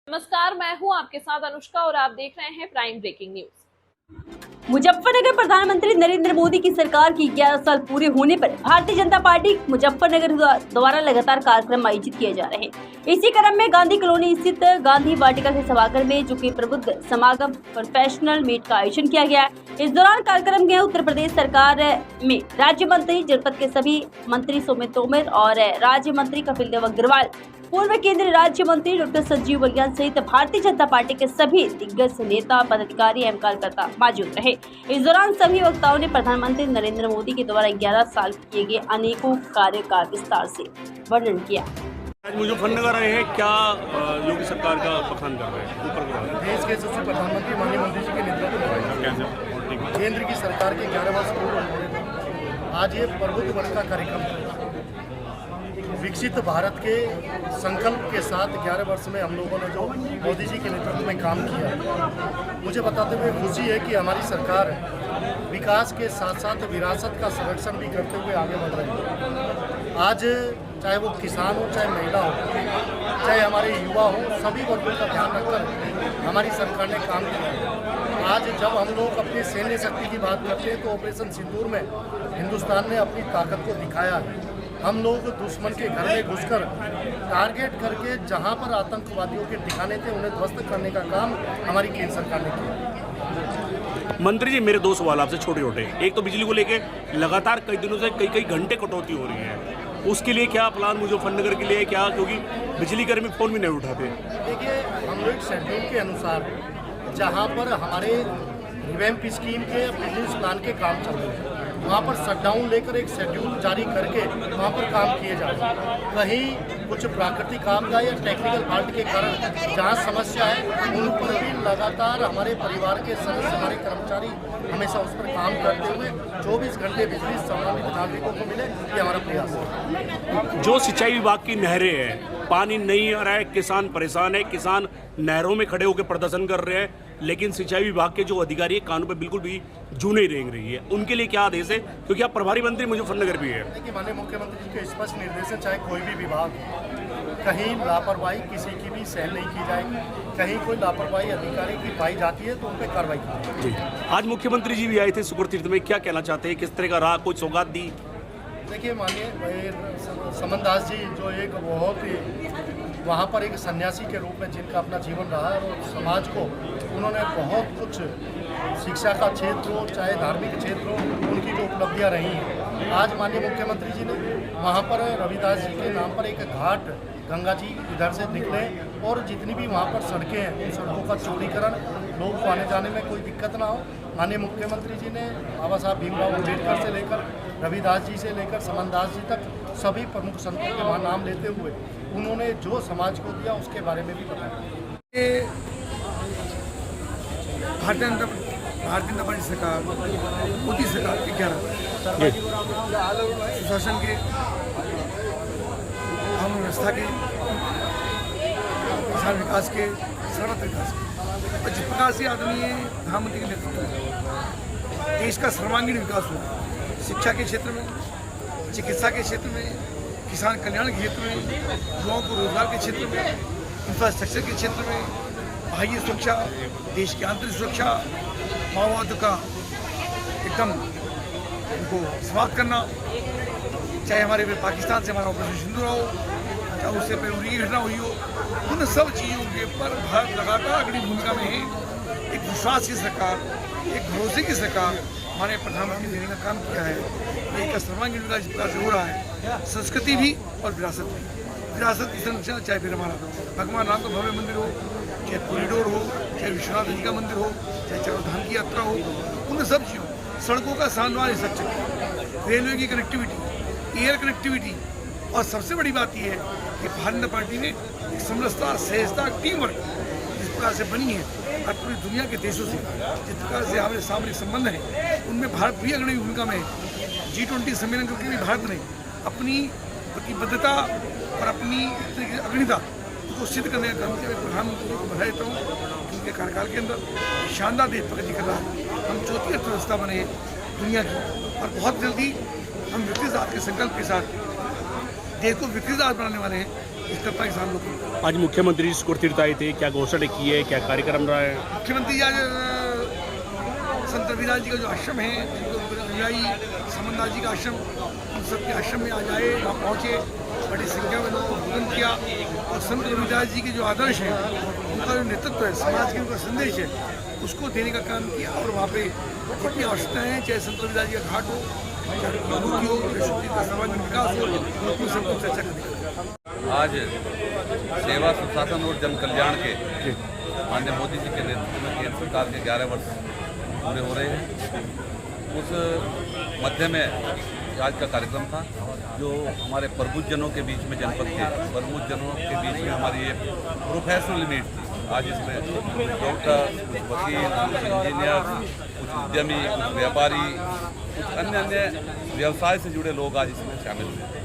नमस्कार, मैं हूं आपके साथ अनुष्का और आप देख रहे हैं प्राइम ब्रेकिंग न्यूज। मुजफ्फरनगर प्रधानमंत्री नरेंद्र मोदी की सरकार की 11 साल पूरे होने पर भारतीय जनता पार्टी मुजफ्फरनगर द्वारा लगातार कार्यक्रम आयोजित किए जा रहे हैं। इसी क्रम में गांधी कॉलोनी स्थित गांधी वाटिका के सभागार में जो कि प्रबुद्ध समागम प्रोफेशनल मीट का आयोजन किया गया। इस दौरान कार्यक्रम में उत्तर प्रदेश सरकार में राज्य मंत्री जनपद के सभी मंत्री सुमित तोमर और राज्य मंत्री कपिल देव अग्रवाल, पूर्व केंद्रीय राज्य मंत्री डॉक्टर संजीव बलियान सहित भारतीय जनता पार्टी के सभी दिग्गज नेता, पदाधिकारी एवं कार्यकर्ता मौजूद रहे। इस दौरान सभी वक्ताओं ने प्रधानमंत्री नरेंद्र मोदी के द्वारा 11 साल किए गए अनेकों कार्य का विस्तार से वर्णन किया। आज मुजफ्फरनगर आए हैं, क्या योगी सरकार का बखान कर रहे हैं? ऊपर देश के यशस्वी प्रधानमंत्री माननीय मोदी जी के नेतृत्व में केंद्र की सरकार के 11 वर्ष पूर्ण होने पर आज ये प्रबुद्ध वर्ग का कार्यक्रम है। विकसित भारत के संकल्प के साथ 11 वर्ष में हम लोगों ने जो मोदी जी के नेतृत्व में काम किया, मुझे बताते हुए खुशी है कि हमारी सरकार विकास के साथ साथ विरासत का संरक्षण भी करते हुए आगे बढ़ रही है। आज चाहे वो किसान हो, चाहे महिला हो, चाहे हमारे युवा हो, सभी वर्गों का ध्यान रखकर हमारी सरकार ने काम किया है। आज जब हम लोग अपनी सैन्य शक्ति की बात करते हैं तो ऑपरेशन सिंदूर में हिंदुस्तान ने अपनी ताकत को दिखाया है। हम लोग दुश्मन के घर में घुसकर टारगेट करके जहां पर आतंकवादियों के ठिकाने थे उन्हें ध्वस्त करने का काम हमारी केंद्र सरकार ने किया। मंत्री जी, मेरे दो सवाल आपसे छोटे छोटे। एक तो बिजली को लेके लगातार कई दिनों से कई घंटे कटौती हो रही है, उसके लिए क्या प्लान मुजफ्फरनगर के लिए क्या, क्योंकि बिजली कर्मी फोन भी नहीं उठाते? देखिए, हम लोग शेड्यूल के अनुसार जहाँ पर हमारे रिवैम्प स्कीम के बिजनेस प्लान के काम चल रहे हैं, वहाँ पर शटडाउन लेकर एक शेड्यूल जारी करके वहाँ पर काम किए जा रहे हैं। कहीं कुछ प्राकृतिक आपदा या टेक्निकल फॉल्ट के कारण जहाँ समस्या है उन पर भी लगातार हमारे परिवार के सदस्य, हमारे कर्मचारी हमेशा उस पर काम करते हुए 24 घंटे बिजली संबंधित नागरिकों को मिले, ये हमारा प्रयास है। जो सिंचाई विभाग की नहरें हैं, पानी नहीं आ रहा है, किसान परेशान है, किसान नहरों में खड़े होकर प्रदर्शन कर रहे हैं, लेकिन सिंचाई विभाग के जो अधिकारी है कानून पर बिल्कुल भी जू नहीं रेंग रही है, उनके लिए क्या आदेश है, क्योंकि आप प्रभारी मंत्री मुजफ्फरनगर भी है? देखिए, माननीय मुख्यमंत्री जी के स्पष्ट निर्देश है, चाहे कोई भी विभाग, कहीं लापरवाही किसी की भी सहन नहीं की जाएगी। कहीं कोई लापरवाही अधिकारी की पाई जाती है तो उन पर कार्रवाई की जाएगी। आज मुख्यमंत्री जी भी आए थे सुपर तीर्थ में, क्या कहना चाहते हैं, किस तरह का रहा, कोई सौगात दी? देखिए, माननीय समन दास जी जो एक बहुत ही वहाँ पर एक सन्यासी के रूप में जिनका अपना जीवन रहा है और समाज को उन्होंने बहुत कुछ, शिक्षा का क्षेत्र हो चाहे धार्मिक क्षेत्र हो, उनकी जो उपलब्धियाँ रही हैं, आज माननीय मुख्यमंत्री जी ने वहाँ पर रविदास जी के नाम पर एक घाट, गंगा जी इधर से निकले और जितनी भी वहाँ पर सड़कें हैं उन सड़कों का चौड़ीकरण, लोग को आने जाने में कोई दिक्कत ना हो। माननीय मुख्यमंत्री जी ने बाबा साहब भीमराव अम्बेडकर से लेकर रविदास जी से लेकर समन दास जी तक सभी प्रमुख संतों के वहाँ नाम लेते हुए उन्होंने जो समाज को दिया उसके बारे में भी बताया। भारतीय जनता पार्टी सरकार, मोदी सरकार के 11 सुशासन के, कानून व्यवस्था के, किसान विकास के, सर्वत्र विकास के, और जिस प्रकार से आदरणीय प्रधानमंत्री के नेतृत्व में देश का सर्वांगीण विकास हुआ, शिक्षा के क्षेत्र में, चिकित्सा के क्षेत्र में, किसान कल्याण के क्षेत्र में, युवाओं को रोजगार के क्षेत्र में, इंफ्रास्ट्रक्चर के क्षेत्र में, बाह्य सुरक्षा, देश की आंतरिक सुरक्षा, माओवाद का एकदम उनको समाप्त करना, चाहे हमारे पाकिस्तान से हमारा ऑपरेशन सिंदूर हो, चाहे उससे पहले उरी की घटना हुई हो, उन सब चीज़ों के पर भारत लगातार अगली भूमिका में है। एक विश्वास की सरकार, एक भरोसे की सरकार हमारे प्रधानमंत्री देने का काम किया है। एक सर्वांगीण विकास जिस प्रकार से हो रहा है, संस्कृति भी और विरासत भी, विरासत की संरक्षण, चाहे फिर हमारा भगवान राम का भव्य मंदिर हो, चाहे कॉरिडोर हो, चाहे विश्वनाथ जी का मंदिर हो, चाहे चारोधाम की यात्रा हो, उन सब चीज़ों, सड़कों का शानदार इंफ्रास्ट्रक्चर, रेलवे की कनेक्टिविटी, एयर कनेक्टिविटी, और सबसे बड़ी बात यह है कि भारतीय जनता पार्टी ने एक समरसता, सहजता, टीम वर्क जिस प्रकार से बनी है और पूरी दुनिया के देशों से जिस प्रकार से हमारे सामरिक संबंध हैं, उनमें भारत भी अग्रणी भूमिका में है। G20 सम्मेलन करके भी भारत ने अपनी प्रतिबद्धता और अपनी अग्रणीता को सिद्ध करने का काम किया। प्रधानमंत्री को बधाई देता हूँ, उनके कार्यकाल के अंदर शानदार देश प्रगति कर रहा है। हम चौथी अर्थव्यवस्था बने दुनिया की, और बहुत जल्दी हम विकसित भारत के संकल्प के साथ देश को विकसित बनाने वाले हैं। इस तरह किसान लोग। आज मुख्यमंत्री स्कूर तीर्थाई थे, क्या घोषणा की है, क्या कार्यक्रम रहा है? मुख्यमंत्री आज संत रविदास जी का जो आश्रम है, अनुयायी समनदास जी का आश्रम, उन सबके आश्रम में आज आए, वहाँ पहुँचे, बड़ी संख्या में लोगों को भोजन किया और संत रविदास जी के जो आदर्श हैं, उनका जो नेतृत्व है, समाज के उनका संदेश है, उसको देने का काम किया। और वहाँ पे जितनी आवश्यकताएं हैं, चाहे संत रविदास जी का घाट हो, चाहे प्रभु की हो, चाहे का सर्वांगीण विकास हो, उन सबको चर्चा करने। आज सेवा सुशासन और जन कल्याण के माननीय मोदी जी के नेतृत्व में केंद्र सरकार के 11 वर्ष पूरे हो रहे हैं। उस मध्य में आज का कार्यक्रम था जो हमारे प्रबुद्धजनों के बीच में जनपद के प्रबुद्धजनों के बीच में हमारी ये प्रोफेशनल मीट थी। आज इसमें डॉक्टर, कुछ वकील, कुछ इंजीनियर, कुछ उद्यमी, कुछ व्यापारी, कुछ अन्य व्यवसाय से जुड़े लोग आज इसमें शामिल हुए।